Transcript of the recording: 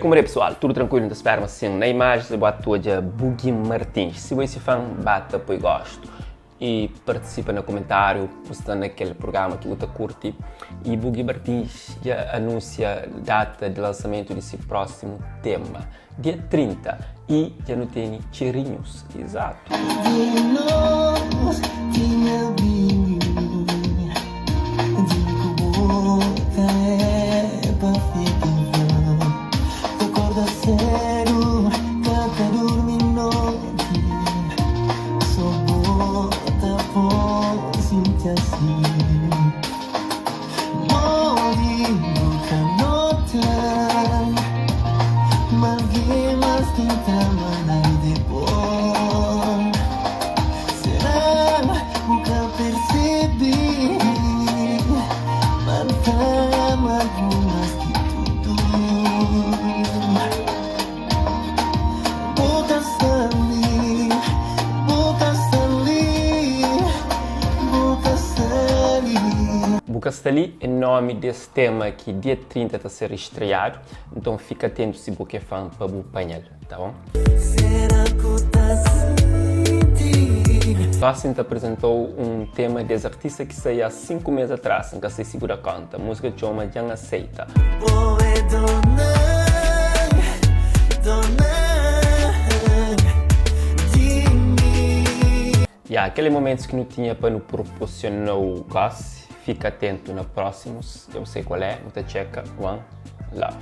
como é pessoal? Tudo tranquilo, não espero assim. Na imagem eu boto hoje a Boogie Martins. Se você é fã, bata apoio gosto. E participa no comentário, postando naquele programa que você curte. E Boogie Martins já anuncia a data de lançamento desse próximo tema, dia 30. E já não tem cheirinhos, exato. Bucastali é o nome desse tema que dia 30 está a ser estreado, então fica atento se você é fã para o painel, tá bom? Assim te apresentou um tema desse artista que saiu há 5 meses atrás, nunca se segura conta, a música de chama Já Aceita. E aquele momento que não tinha para nos proporcionar o gás, fica atento na próximos, eu sei qual é, muita checa, One Love.